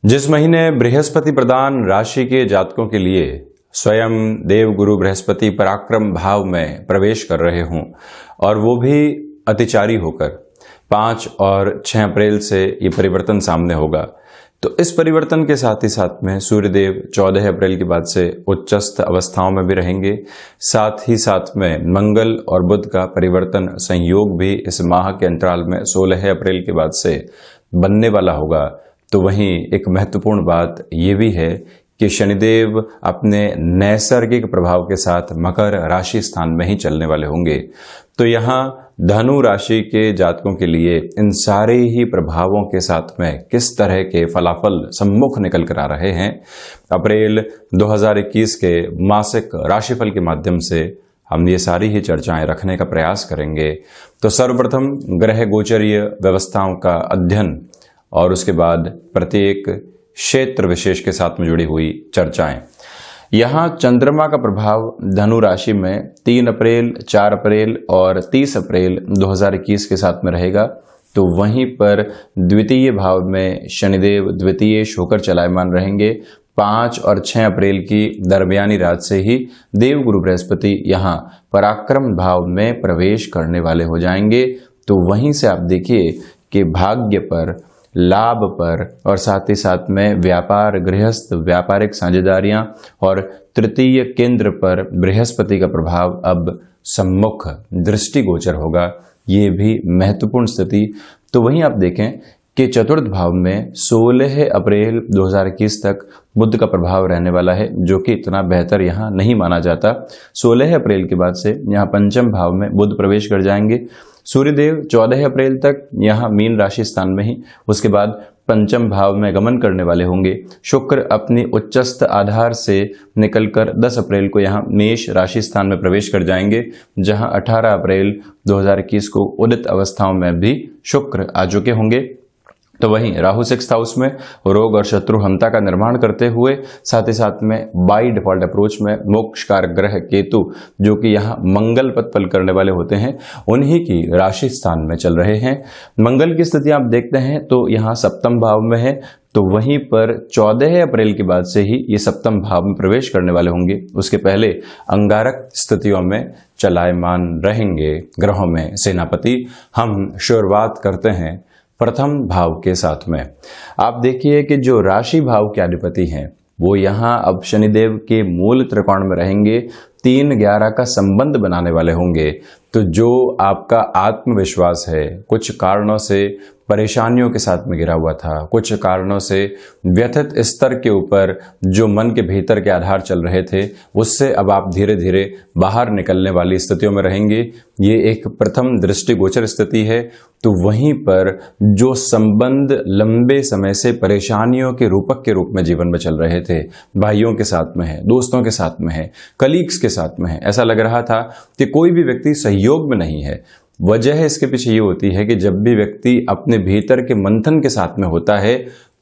जिस महीने बृहस्पति प्रधान राशि के जातकों के लिए स्वयं देवगुरु बृहस्पति पराक्रम भाव में प्रवेश कर रहे हों और वो भी अतिचारी होकर 5 और 6 अप्रैल से ये परिवर्तन सामने होगा, तो इस परिवर्तन के साथ ही साथ में सूर्यदेव 14 अप्रैल के बाद से उच्चस्थ अवस्थाओं में भी रहेंगे। साथ ही साथ में मंगल और बुध का परिवर्तन संयोग भी इस माह के अंतराल में 16 अप्रैल के बाद से बनने वाला होगा। तो वहीं एक महत्वपूर्ण बात ये भी है कि शनिदेव अपने नैसर्गिक प्रभाव के साथ मकर राशि स्थान में ही चलने वाले होंगे। तो यहाँ धनु राशि के जातकों के लिए इन सारे ही प्रभावों के साथ में किस तरह के फलाफल सम्मुख निकल कर आ रहे हैं, अप्रैल 2021 के मासिक राशिफल के माध्यम से हम ये सारी ही चर्चाएं रखने का प्रयास करेंगे। तो सर्वप्रथम ग्रह गोचरीय व्यवस्थाओं का अध्ययन और उसके बाद प्रत्येक क्षेत्र विशेष के साथ में जुड़ी हुई चर्चाएं। यहाँ चंद्रमा का प्रभाव धनु राशि में 3 अप्रैल, 4 अप्रैल और 30 अप्रैल 2021 के साथ में रहेगा। तो वहीं पर द्वितीय भाव में शनिदेव द्वितीयेश होकर चलायमान रहेंगे। 5 और 6 अप्रैल की दरमियानी रात से ही देवगुरु बृहस्पति यहाँ पराक्रम भाव में प्रवेश करने वाले हो जाएंगे। तो वहीं से आप देखिए कि भाग्य पर, लाभ पर और साथ ही साथ में व्यापार, गृहस्थ, व्यापारिक साझेदारियां और तृतीय केंद्र पर बृहस्पति का प्रभाव अब सम्मुख दृष्टिगोचर होगा। ये भी महत्वपूर्ण स्थिति। तो वहीं आप देखें कि चतुर्थ भाव में 16 अप्रैल 2021 तक बुध का प्रभाव रहने वाला है, जो कि इतना बेहतर यहाँ नहीं माना जाता। 16 अप्रैल के बाद से यहाँ पंचम भाव में बुध प्रवेश कर जाएंगे। सूर्यदेव 14 अप्रैल तक यहाँ मीन राशि स्थान में ही, उसके बाद पंचम भाव में गमन करने वाले होंगे। शुक्र अपनी उच्चस्थ आधार से निकलकर 10 अप्रैल को यहाँ मेष राशि स्थान में प्रवेश कर जाएंगे, जहाँ 18 अप्रैल 2021 को उदित अवस्थाओं में भी शुक्र आ चुके होंगे। तो वहीं राहु 6th हाउस में रोग और शत्रुहंता का निर्माण करते हुए साथ ही साथ में बाई डिफॉल्ट अप्रोच में मोक्षकार ग्रह केतु, जो कि यहाँ मंगल पद पल करने वाले होते हैं, उन्हीं की राशि स्थान में चल रहे हैं। मंगल की स्थिति आप देखते हैं तो यहाँ सप्तम भाव में है। तो वहीं पर 14 अप्रैल के बाद से ही ये सप्तम भाव में प्रवेश करने वाले होंगे। उसके पहले अंगारक स्थितियों में चलायमान रहेंगे ग्रहों में सेनापति। हम शुरुआत करते हैं प्रथम भाव के साथ में। आप देखिए कि जो राशि भाव के अधिपति हैं वो यहाँ अब शनिदेव के मूल त्रिकोण में रहेंगे, 3-11 का संबंध बनाने वाले होंगे। तो जो आपका आत्मविश्वास है, कुछ कारणों से परेशानियों के साथ में गिरा हुआ था, कुछ कारणों से व्यथित स्तर के ऊपर जो मन के भीतर के आधार चल रहे थे, उससे अब आप धीरे धीरे बाहर निकलने वाली स्थितियों में रहेंगे। ये एक प्रथम दृष्टिगोचर स्थिति है। तो वहीं पर जो संबंध लंबे समय से परेशानियों के रूपक के रूप में जीवन में चल रहे थे, भाइयों के साथ में है, दोस्तों के साथ में है, कलीग्स के साथ में है, ऐसा लग रहा था कि कोई भी व्यक्ति सहयोग में नहीं है। वजह इसके पीछे ये होती है कि जब भी व्यक्ति अपने भीतर के मंथन के साथ में होता है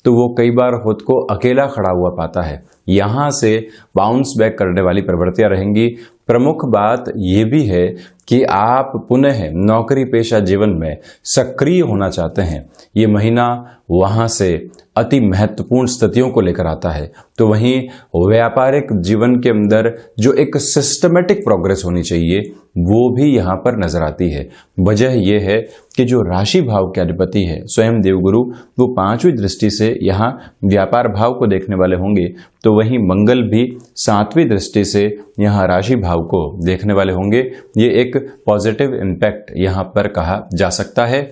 तो वो कई बार खुद को अकेला खड़ा हुआ पाता है। यहाँ से बाउंस बैक करने वाली प्रवृत्तियां रहेंगी। प्रमुख बात ये भी है कि आप पुनः नौकरी पेशा जीवन में सक्रिय होना चाहते हैं। ये महीना वहां से अति महत्वपूर्ण स्थितियों को लेकर आता है। तो वहीं व्यापारिक जीवन के अंदर जो एक सिस्टमेटिक प्रोग्रेस होनी चाहिए वो भी यहाँ पर नजर आती है। वजह यह है कि जो राशि भाव के अधिपति है स्वयं देवगुरु, वो 5वीं दृष्टि से यहाँ व्यापार भाव को देखने वाले होंगे। तो वहीं मंगल भी 7वीं दृष्टि से यहाँ राशि भाव को देखने वाले होंगे। ये एक पॉजिटिव इम्पैक्ट यहाँ पर कहा जा सकता है।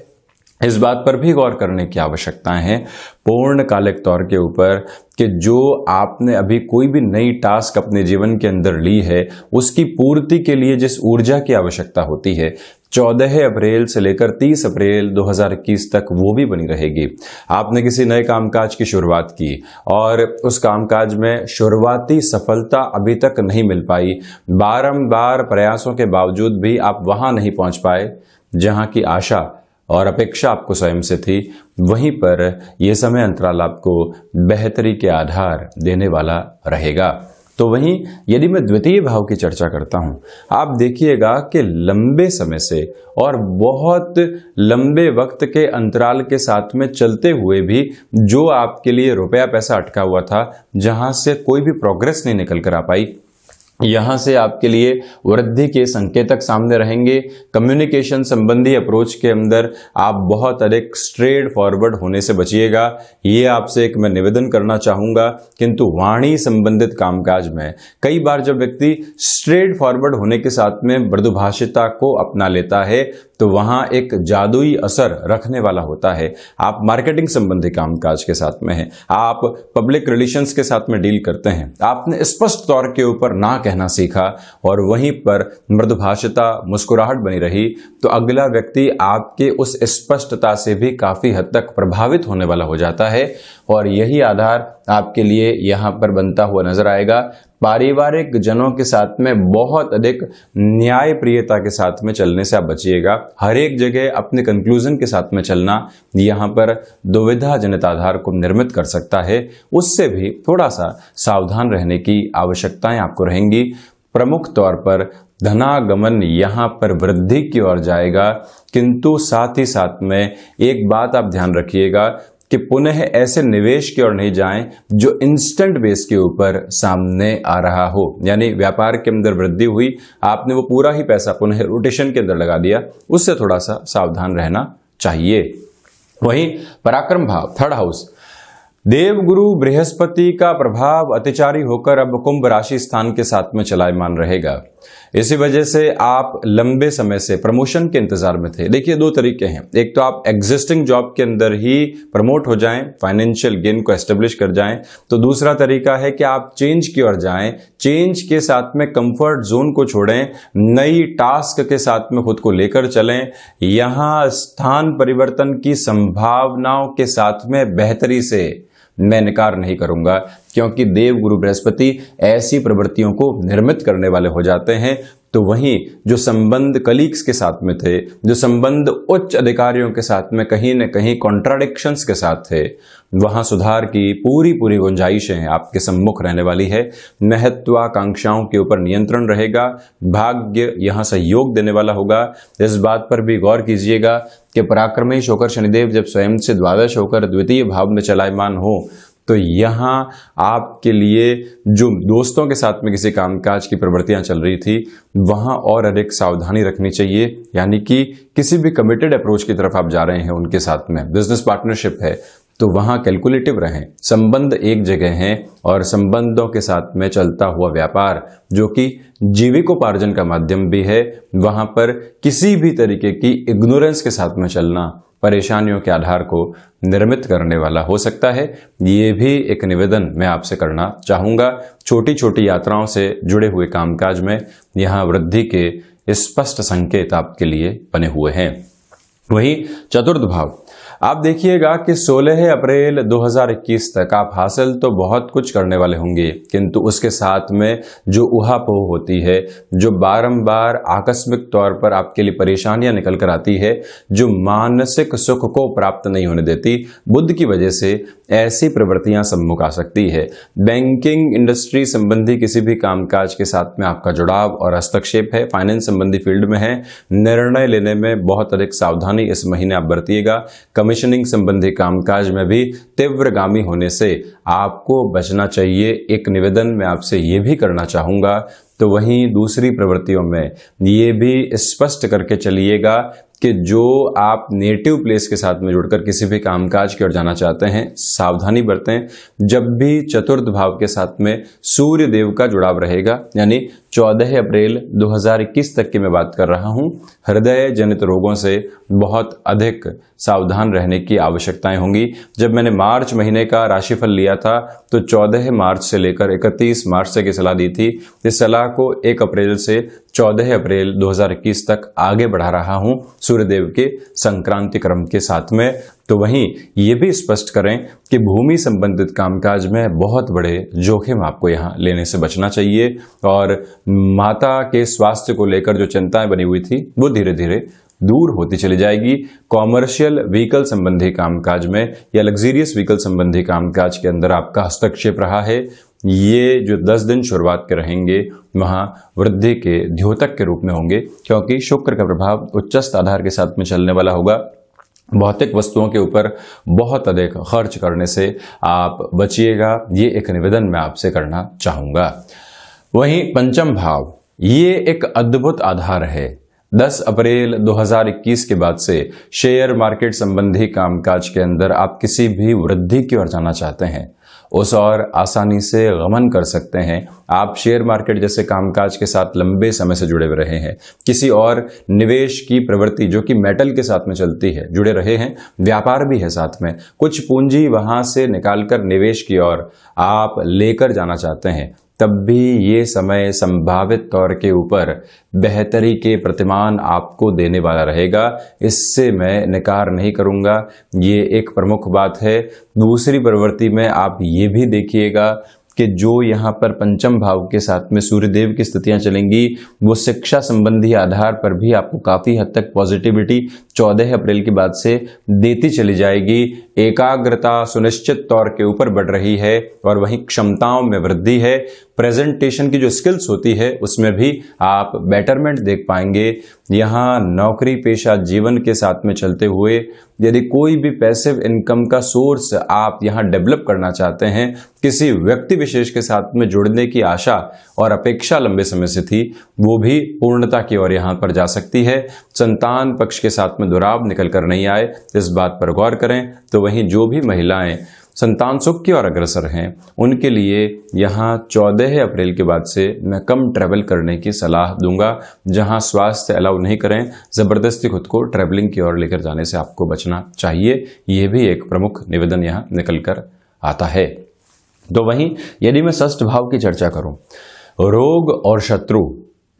इस बात पर भी गौर करने की आवश्यकताएं हैं पूर्णकालिक तौर के ऊपर कि जो आपने अभी कोई भी नई टास्क अपने जीवन के अंदर ली है, उसकी पूर्ति के लिए जिस ऊर्जा की आवश्यकता होती है, 14 अप्रैल से लेकर 30 अप्रैल 2021 तक वो भी बनी रहेगी। आपने किसी नए कामकाज की शुरुआत की और उस कामकाज में शुरुआती सफलता अभी तक नहीं मिल पाई, बारंबार प्रयासों के बावजूद भी आप वहां नहीं पहुंच पाए जहां की आशा और अपेक्षा आपको स्वयं से थी, वहीं पर यह समय अंतराल आपको बेहतरी के आधार देने वाला रहेगा। तो वहीं यदि मैं द्वितीय भाव की चर्चा करता हूं, आप देखिएगा कि लंबे समय से और बहुत लंबे वक्त के अंतराल के साथ में चलते हुए भी जो आपके लिए रुपया पैसा अटका हुआ था, जहां से कोई भी प्रोग्रेस नहीं निकल कर आ पाई, यहां से आपके लिए वृद्धि के संकेतक सामने रहेंगे। कम्युनिकेशन संबंधी अप्रोच के अंदर आप बहुत अधिक स्ट्रेट फॉरवर्ड होने से बचिएगा, ये आपसे एक मैं निवेदन करना चाहूंगा। किंतु वाणी संबंधित कामकाज में कई बार जब व्यक्ति स्ट्रेट फॉरवर्ड होने के साथ में मृदुभाषिता को अपना लेता है तो वहां एक जादुई असर रखने वाला होता है। आप मार्केटिंग संबंधी कामकाज के साथ में हैं, आप पब्लिक रिलेशंस के साथ में डील करते हैं, आपने स्पष्ट तौर के ऊपर ना कहना सीखा और वहीं पर मृदुभाषिता मुस्कुराहट बनी रही, तो अगला व्यक्ति आपके उस स्पष्टता से भी काफी हद तक प्रभावित होने वाला हो जाता है और यही आधार आपके लिए यहां पर बनता हुआ नजर आएगा। पारिवारिक जनों के साथ में बहुत अधिक न्याय प्रियता के साथ में चलने से आप बचिएगा। हर एक जगह अपने कंक्लूजन के साथ में चलना यहां पर दुविधा जनित आधार को निर्मित कर सकता है, उससे भी थोड़ा सा सावधान रहने की आवश्यकताएं आपको रहेंगी। प्रमुख तौर पर धनागमन यहां पर वृद्धि की ओर जाएगा, किंतु साथ ही साथ में एक बात आप ध्यान रखिएगा कि पुनः ऐसे निवेश की ओर नहीं जाएं जो इंस्टेंट बेस के ऊपर सामने आ रहा हो। यानी व्यापार के अंदर वृद्धि हुई, आपने वो पूरा ही पैसा पुनः रोटेशन के अंदर लगा दिया, उससे थोड़ा सा सावधान रहना चाहिए। वहीं पराक्रम भाव, थर्ड हाउस, देवगुरु बृहस्पति का प्रभाव अतिचारी होकर अब कुंभ राशि स्थान के साथ में चलायमान रहेगा। इसी वजह से आप लंबे समय से प्रमोशन के इंतजार में थे। देखिए, दो तरीके हैं, एक तो आप एग्जिस्टिंग जॉब के अंदर ही प्रमोट हो जाएं, फाइनेंशियल गेन को एस्टेब्लिश कर जाएं, तो दूसरा तरीका है कि आप चेंज की ओर जाएं, चेंज के साथ में कंफर्ट जोन को छोड़ें, नई टास्क के साथ में खुद को लेकर चलें। यहां स्थान परिवर्तन की संभावनाओं के साथ में बेहतरी से मैं इनकार नहीं करूंगा, क्योंकि देव गुरु बृहस्पति ऐसी प्रवृत्तियों को निर्मित करने वाले हो जाते हैं। तो वहीं जो संबंध कलीग्स के साथ में थे, जो संबंध उच्च अधिकारियों के साथ में कहीं न कहीं कॉन्ट्राडिक्शंस के साथ थे, वहां सुधार की पूरी गुंजाइशें आपके सम्मुख रहने वाली है। महत्वाकांक्षाओं के ऊपर नियंत्रण रहेगा, भाग्य यहां सहयोग देने वाला होगा। इस बात पर भी गौर कीजिएगा कि पराक्रमी होकर शनिदेव जब स्वयं से द्वादश होकर द्वितीय भाव में चलायमान हो, तो यहां आपके लिए जो दोस्तों के साथ में किसी कामकाज की प्रवृत्तियां चल रही थी, वहां और अधिक सावधानी रखनी चाहिए। यानी कि किसी भी कमिटेड अप्रोच की तरफ आप जा रहे हैं, उनके साथ में बिजनेस पार्टनरशिप है, तो वहां कैलकुलेटिव रहें। संबंध एक जगह हैं और संबंधों के साथ में चलता हुआ व्यापार जो कि जीविकोपार्जन का माध्यम भी है, वहां पर किसी भी तरीके की इग्नोरेंस के साथ में चलना परेशानियों के आधार को निर्मित करने वाला हो सकता है। ये भी एक निवेदन मैं आपसे करना चाहूंगा। छोटी छोटी यात्राओं से जुड़े हुए कामकाज में यहाँ वृद्धि के स्पष्ट संकेत आपके लिए बने हुए हैं। वहीं चतुर्थ भाव, आप देखिएगा कि 16 अप्रैल 2021 तक आप हासिल तो बहुत कुछ करने वाले होंगे, किंतु उसके साथ में जो उहापोह होती है, जो बारंबार आकस्मिक तौर पर आपके लिए परेशानियां निकल कर आती है, जो मानसिक सुख को प्राप्त नहीं होने देती, बुध की वजह से ऐसी प्रवृत्तियां सम्मुख आ सकती है। बैंकिंग इंडस्ट्री संबंधी किसी भी कामकाज के साथ में आपका जुड़ाव और हस्तक्षेप है, फाइनेंस संबंधी फील्ड में है, निर्णय लेने में बहुत अधिक सावधानी इस महीने आप बरतिएगा। कमीशनिंग संबंधी कामकाज में भी तीव्रगामी होने से आपको बचना चाहिए। एक निवेदन मैं आपसे ये भी करना चाहूंगा। तो वहीं दूसरी प्रवृत्तियों में ये भी स्पष्ट करके चलिएगा कि जो आप नेटिव प्लेस के साथ में जुड़कर किसी भी कामकाज की ओर जाना चाहते हैं, सावधानी बरतें। जब भी चतुर्थ भाव के साथ में सूर्य देव का जुड़ाव रहेगा, यानी 14 अप्रैल 2021 तक की मैं बात कर रहा हूं, हृदय जनित रोगों से बहुत अधिक सावधान रहने की आवश्यकताएं होंगी। जब मैंने मार्च महीने का राशिफल लिया था तो 14 मार्च से लेकर 31 मार्च तक की सलाह दी थी। इस सलाह को 1 अप्रैल से 14 अप्रैल 2021 तक आगे बढ़ा रहा हूं सूर्यदेव के संक्रांति क्रम के साथ में। तो वहीं ये भी स्पष्ट करें कि भूमि संबंधित कामकाज में बहुत बड़े जोखिम आपको यहाँ लेने से बचना चाहिए और माता के स्वास्थ्य को लेकर जो चिंताएं बनी हुई थी वो धीरे धीरे दूर होती चली जाएगी। कॉमर्शियल व्हीकल संबंधी कामकाज में या लग्जरियस व्हीकल संबंधी कामकाज के अंदर आपका हस्तक्षेप रहा है, ये जो 10 दिन शुरुआत के रहेंगे वहाँ वृद्धि के द्योतक के रूप में होंगे, क्योंकि शुक्र का प्रभाव उच्चस्थ आधार के साथ में चलने वाला होगा। भौतिक वस्तुओं के ऊपर बहुत अधिक खर्च करने से आप बचिएगा, ये एक निवेदन मैं आपसे करना चाहूँगा। वहीं पंचम भाव, ये एक अद्भुत आधार है। 10 अप्रैल 2021 के बाद से शेयर मार्केट संबंधी कामकाज के अंदर आप किसी भी वृद्धि की ओर जाना चाहते हैं, उस और आसानी से गमन कर सकते हैं। आप शेयर मार्केट जैसे कामकाज के साथ लंबे समय से जुड़े हुए रहे हैं, किसी और निवेश की प्रवृत्ति जो कि मेटल के साथ में चलती है जुड़े रहे हैं, व्यापार भी है साथ में, कुछ पूंजी वहां से निकालकर निवेश की ओर आप लेकर जाना चाहते हैं, तब भी ये समय संभावित तौर के ऊपर बेहतरी के प्रतिमान आपको देने वाला रहेगा। इससे मैं इनकार नहीं करूंगा, ये एक प्रमुख बात है। दूसरी प्रवृत्ति में आप ये भी देखिएगा कि जो यहाँ पर पंचम भाव के साथ में सूर्यदेव की स्थितियां चलेंगी, वो शिक्षा संबंधी आधार पर भी आपको काफी हद तक पॉजिटिविटी 14 अप्रैल के बाद से देती चली जाएगी। एकाग्रता सुनिश्चित तौर के ऊपर बढ़ रही है और वहीं क्षमताओं में वृद्धि है। प्रेजेंटेशन की जो स्किल्स होती है उसमें भी आप बेटरमेंट देख पाएंगे। यहाँ नौकरी पेशा जीवन के साथ में चलते हुए यदि कोई भी पैसिव इनकम का सोर्स आप यहाँ डेवलप करना चाहते हैं, किसी व्यक्ति विशेष के साथ में जुड़ने की आशा और अपेक्षा लंबे समय से थी, वो भी पूर्णता की ओर यहाँ पर जा सकती है। संतान पक्ष के साथ में दुराव निकल कर नहीं आए, इस बात पर गौर करें। तो वहीं जो भी महिलाएं संतान सुख की ओर अग्रसर हैं, उनके लिए यहाँ 14 अप्रैल के बाद से मैं कम ट्रैवल करने की सलाह दूंगा। जहां स्वास्थ्य अलाउ नहीं करें, जबरदस्ती खुद को ट्रैवलिंग की ओर लेकर जाने से आपको बचना चाहिए। यह भी एक प्रमुख निवेदन यहाँ निकल कर आता है। तो वहीं यदि मैं षष्ठ भाव की चर्चा करूं, रोग और शत्रु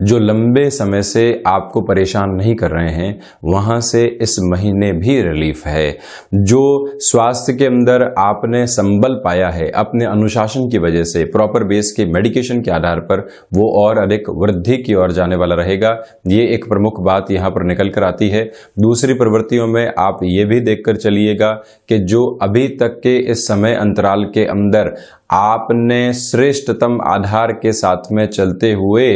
जो लंबे समय से आपको परेशान नहीं कर रहे हैं, वहां से इस महीने भी रिलीफ है। जो स्वास्थ्य के अंदर आपने संबल पाया है अपने अनुशासन की वजह से, प्रॉपर बेस के मेडिकेशन के आधार पर, वो और अधिक वृद्धि की ओर जाने वाला रहेगा। ये एक प्रमुख बात यहां पर निकल कर आती है। दूसरी प्रवृत्तियों में आप ये भी देखकर चलिएगा कि जो अभी तक के इस समय अंतराल के अंदर आपने श्रेष्ठतम आधार के साथ में चलते हुए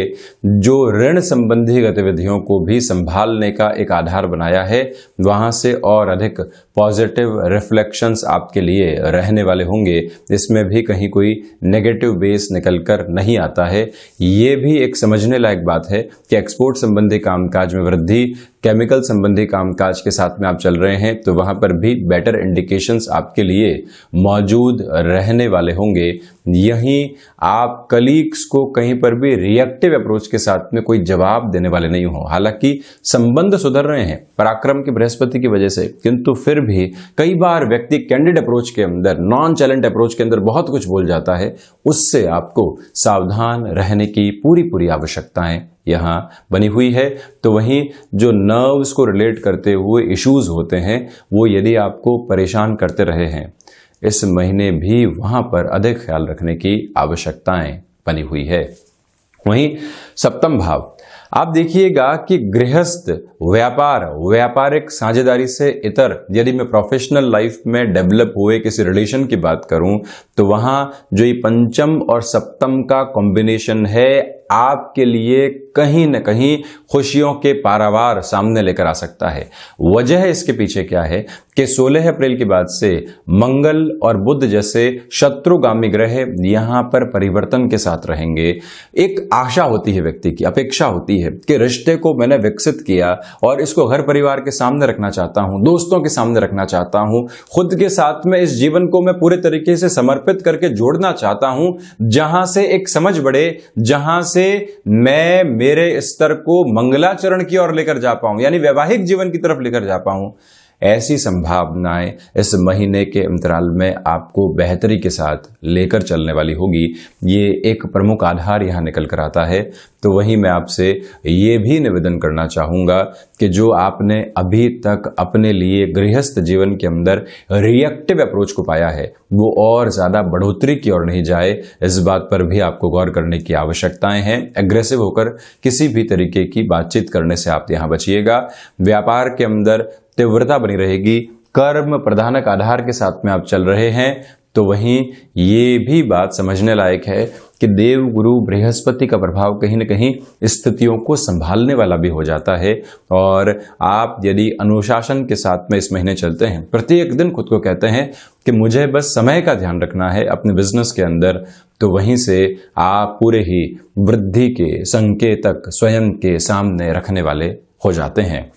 जो ऋण संबंधी गतिविधियों को भी संभालने का एक आधार बनाया है, वहां से और अधिक पॉजिटिव रिफ्लेक्शंस आपके लिए रहने वाले होंगे। इसमें भी कहीं कोई नेगेटिव बेस निकलकर नहीं आता है। ये भी एक समझने लायक बात है कि एक्सपोर्ट संबंधी कामकाज में वृद्धि, केमिकल संबंधी कामकाज के साथ में आप चल रहे हैं, तो वहां पर भी बेटर इंडिकेशंस आपके लिए मौजूद रहने वाले होंगे। यहीं आप कलीग्स को कहीं पर भी रिएक्टिव अप्रोच के साथ में कोई जवाब देने वाले नहीं हो। हालांकि संबंध सुधर रहे हैं पराक्रम की बृहस्पति की वजह से, किंतु फिर भी कई बार व्यक्ति कैंडिड अप्रोच के अंदर, नॉन चैलेंज अप्रोच के अंदर बहुत कुछ बोल जाता है। उससे आपको सावधान रहने की पूरी आवश्यकताएं यहाँ बनी हुई है। तो वहीं जो नर्व्स को रिलेट करते हुए इश्यूज होते हैं, वो यदि आपको परेशान करते रहे हैं, इस महीने भी वहां पर अधिक ख्याल रखने की आवश्यकताएं बनी हुई है। वहीं सप्तम भाव, आप देखिएगा कि गृहस्थ व्यापार, व्यापारिक साझेदारी से इतर, यदि मैं प्रोफेशनल लाइफ में डेवलप हुए किसी रिलेशन की बात करूं, तो वहां जो ये पंचम और सप्तम का कॉम्बिनेशन है, आपके लिए कहीं न कहीं खुशियों के पारावार सामने लेकर आ सकता है। वजह इसके पीछे क्या है कि 16 अप्रैल के बाद से मंगल और बुध जैसे शत्रुगामी ग्रह यहां पर परिवर्तन के साथ रहेंगे। एक आशा होती है व्यक्ति की, अपेक्षा होती है कि रिश्ते को मैंने विकसित किया और इसको घर परिवार के सामने रखना चाहता हूं, दोस्तों के सामने रखना चाहता हूं, खुद के साथ में इस जीवन को मैं पूरे तरीके से समर्पित करके जोड़ना चाहता हूं, जहां से एक समझ बढ़े, जहां से मैं मेरे स्तर को मंगलाचरण की ओर लेकर जा पाऊं, यानी वैवाहिक जीवन की तरफ लेकर जा पाऊं। ऐसी संभावनाएं इस महीने के अंतराल में आपको बेहतरी के साथ लेकर चलने वाली होगी। ये एक प्रमुख आधार यहां निकल कर आता है। तो वहीं मैं आपसे ये भी निवेदन करना चाहूंगा कि जो आपने अभी तक अपने लिए गृहस्थ जीवन के अंदर रिएक्टिव अप्रोच को पाया है, वो और ज्यादा बढ़ोतरी की ओर नहीं जाए। इस बात पर भी आपको गौर करने की आवश्यकताएं हैं। एग्रेसिव होकर किसी भी तरीके की बातचीत करने से आप यहां बचिएगा। व्यापार के अंदर तीव्रता बनी रहेगी। कर्म प्रधानक आधार के साथ में आप चल रहे हैं, तो वहीं ये भी बात समझने लायक है कि देव गुरु बृहस्पति का प्रभाव कहीं न कहीं स्थितियों को संभालने वाला भी हो जाता है। और आप यदि अनुशासन के साथ में इस महीने चलते हैं, प्रत्येक दिन खुद को कहते हैं कि मुझे बस समय का ध्यान रखना है अपने बिजनेस के अंदर, तो वहीं से आप पूरे ही वृद्धि के संकेतक स्वयं के सामने रखने वाले हो जाते हैं।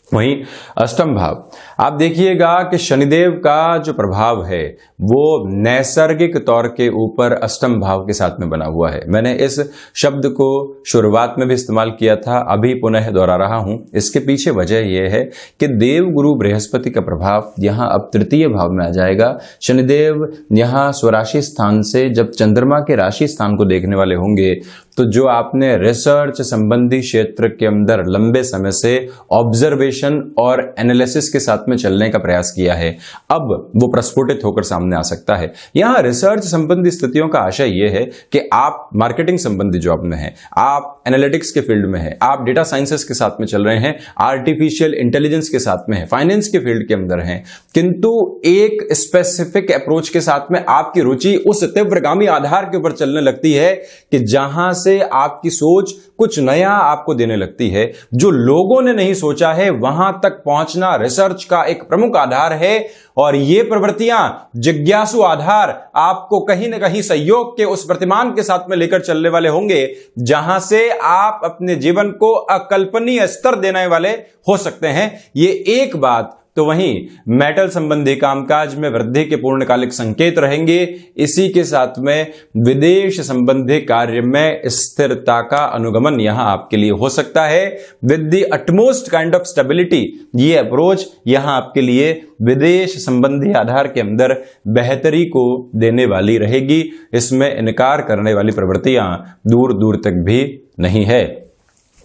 वहीं अष्टम भाव, आप देखिएगा कि शनिदेव का जो प्रभाव है वो नैसर्गिक तौर के ऊपर अष्टम भाव के साथ में बना हुआ है। मैंने इस शब्द को शुरुआत में भी इस्तेमाल किया था, अभी पुनः दोहरा रहा हूं। इसके पीछे वजह यह है कि देव गुरु बृहस्पति का प्रभाव यहां अब तृतीय भाव में आ जाएगा। शनिदेव यहां स्वराशि स्थान से जब चंद्रमा के राशि स्थान को देखने वाले होंगे, तो जो आपने रिसर्च संबंधी क्षेत्र के अंदर लंबे समय से ऑब्जर्वेशन और एनालिसिस के साथ में चलने का प्रयास किया है, अब वो प्रस्फुटित होकर सामने आ सकता है। यहां रिसर्च संबंधी स्थितियों का आशय यह है कि आप मार्केटिंग संबंधी जॉब में हैं, आप एनालिटिक्स के फील्ड में हैं, आप डेटा साइंसेस के साथ में चल रहे हैं, आर्टिफिशियल इंटेलिजेंस के साथ में हैं, फाइनेंस के फील्ड के अंदर हैं, किंतु एक स्पेसिफिक अप्रोच के साथ में आपकी रुचि उस तीव्रगामी आधार के ऊपर चलने लगती है कि जहां से आपकी सोच कुछ नया आपको देने लगती है। जो लोगों ने नहीं सोचा है वहां तक पहुंचना रिसर्च का एक प्रमुख आधार है, और ये प्रवृत्तियां जिज्ञासु आधार आपको कहीं ना कहीं सहयोग के उस प्रतिमान के साथ में लेकर चलने वाले होंगे, जहां से आप अपने जीवन को अकल्पनीय स्तर देने वाले हो सकते हैं। ये एक बात। तो वहीं मेटल संबंधी कामकाज में वृद्धि के पूर्णकालिक संकेत रहेंगे। इसी के साथ में विदेश संबंधी कार्य में स्थिरता का अनुगमन यहां आपके लिए हो सकता है। With the utmost kind of stability, ये अप्रोच यहां आपके लिए विदेश संबंधी आधार के अंदर बेहतरी को देने वाली रहेगी। इसमें इनकार करने वाली प्रवृत्तियां दूर दूर तक भी नहीं है।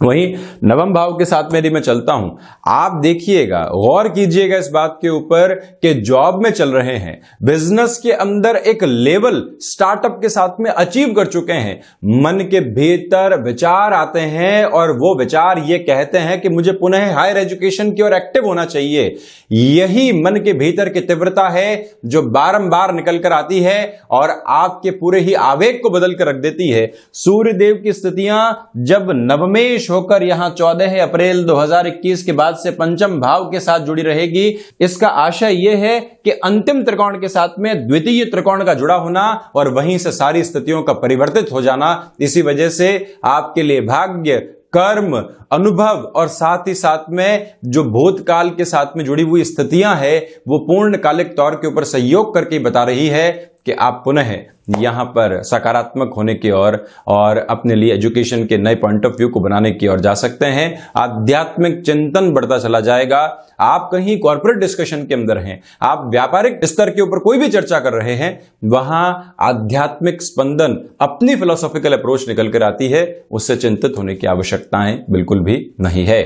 वहीं नवम भाव के साथ में यदि मैं चलता हूं, आप देखिएगा, गौर कीजिएगा इस बात के ऊपर कि जॉब में चल रहे हैं, बिजनेस के अंदर एक लेवल स्टार्टअप के साथ में अचीव कर चुके हैं, मन के भीतर विचार आते हैं और वो विचार ये कहते हैं कि मुझे पुनः हायर एजुकेशन की ओर एक्टिव होना चाहिए। यही मन के भीतर की तीव्रता है जो बारंबार निकल कर आती है और आपके पूरे ही आवेग को बदल कर रख देती है। सूर्य देव की स्थितियां जब नवमेश होकर यहां 14 अप्रैल 2021 के बाद से पंचम भाव के साथ जुड़ी रहेगी, इसका आशय यह है कि अंतिम त्रिकोण के साथ में द्वितीय त्रिकोण का जुड़ा होना और वहीं से सारी स्थितियों का परिवर्तित हो जाना। इसी वजह से आपके लिए भाग्य, कर्म, अनुभव और साथ ही साथ में जो भूतकाल के साथ में जुड़ी हुई स्थितियां हैं, वो पूर्णकालिक तौर के ऊपर सहयोग करके बता रही है कि आप पुनः यहां पर सकारात्मक होने की ओर और अपने लिए एजुकेशन के नए पॉइंट ऑफ व्यू को बनाने की ओर जा सकते हैं। आध्यात्मिक चिंतन बढ़ता चला जाएगा। आप कहीं कॉर्पोरेट डिस्कशन के अंदर हैं, आप व्यापारिक स्तर के ऊपर कोई भी चर्चा कर रहे हैं, वहां आध्यात्मिक स्पंदन, अपनी फिलोसॉफिकल अप्रोच निकल कर आती है, उससे चिंतित होने की आवश्यकताएं बिल्कुल भी नहीं है।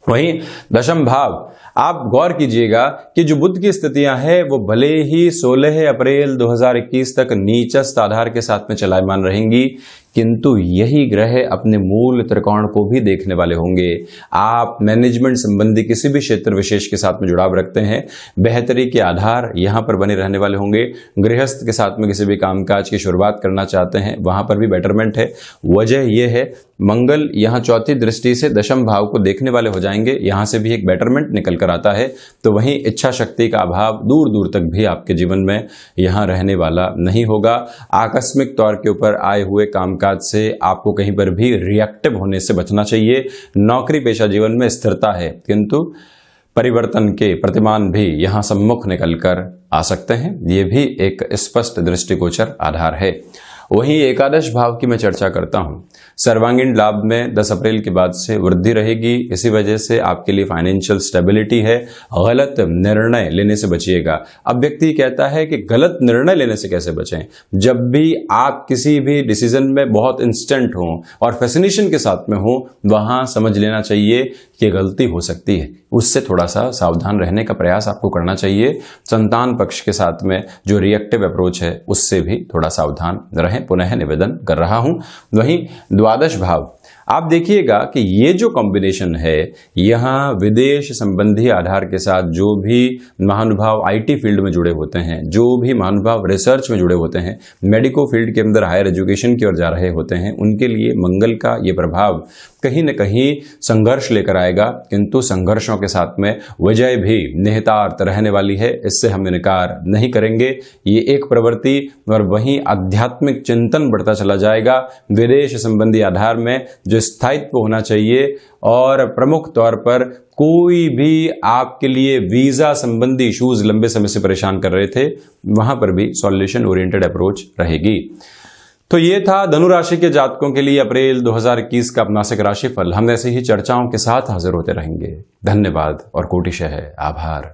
वहीं दशम भाव, आप गौर कीजिएगा कि जो बुध की स्थितियां हैं वो भले ही 16 अप्रैल 2021 तक नीचस्थ आधार के साथ में चलायमान रहेंगी, किंतु यही ग्रह अपने मूल त्रिकोण को भी देखने वाले होंगे। आप मैनेजमेंट संबंधी किसी भी क्षेत्र विशेष के साथ में जुड़ाव रखते हैं, बेहतरी के आधार यहां पर बने रहने वाले होंगे। गृहस्थ के साथ में किसी भी कामकाज की शुरुआत करना चाहते हैं, वहां पर भी बेटरमेंट है। वजह यह है मंगल यहां चौथी दृष्टि से दशम भाव को देखने वाले हो जाएंगे, यहां से भी एक बेटरमेंट निकल कर आता है। तो वहीं इच्छा शक्ति का अभाव दूर दूर तक भी आपके जीवन में यहां रहने वाला नहीं होगा। आकस्मिक तौर के ऊपर आए हुए कामकाज से आपको कहीं पर भी रिएक्टिव होने से बचना चाहिए। नौकरी पेशा जीवन में स्थिरता है, किंतु परिवर्तन के प्रतिमान भी यहां सम्मुख निकलकर आ सकते हैं। यह भी एक स्पष्ट दृष्टिगोचर आधार है। वहीं एकादश भाव की मैं चर्चा करता हूं। सर्वांगीण लाभ में 10 अप्रैल के बाद से वृद्धि रहेगी। इसी वजह से आपके लिए फाइनेंशियल स्टेबिलिटी है। गलत निर्णय लेने से बचिएगा। अब व्यक्ति कहता है कि गलत निर्णय लेने से कैसे बचें? जब भी आप किसी भी डिसीजन में बहुत इंस्टेंट हो और फैसिनेशन के साथ में हो, वहां समझ लेना चाहिए कि गलती हो सकती है। उससे थोड़ा सा सावधान रहने का प्रयास आपको करना चाहिए। संतान पक्ष के साथ में जो रिएक्टिव अप्रोच है उससे भी थोड़ा सावधान रहें, पुनः निवेदन कर रहा हूं। वहीं द्वादश भाव, आप देखिएगा कि ये जो कॉम्बिनेशन है, यहाँ विदेश संबंधी आधार के साथ जो भी महानुभाव आईटी फील्ड में जुड़े होते हैं, जो भी महानुभाव रिसर्च में जुड़े होते हैं, मेडिको फील्ड के अंदर हायर एजुकेशन की ओर जा रहे होते हैं, उनके लिए मंगल का ये प्रभाव कहीं न कहीं संघर्ष लेकर आएगा, किंतु संघर्षों के साथ में विजय भी निहितार्थ रहने वाली है। इससे हम इनकार नहीं करेंगे। ये एक प्रवृत्ति और वहीं आध्यात्मिक चिंतन बढ़ता चला जाएगा। विदेश संबंधी आधार में जो स्थायित्व होना चाहिए और प्रमुख तौर पर कोई भी आपके लिए वीजा संबंधी इश्यूज लंबे समय से परेशान कर रहे थे, वहां पर भी सॉल्यूशन ओरिएंटेड अप्रोच रहेगी। तो ये था धनु राशि के जातकों के लिए अप्रैल 2021 का मासिक राशिफल। हम ऐसे ही चर्चाओं के साथ हाजिर होते रहेंगे। धन्यवाद और कोटिशः आभार।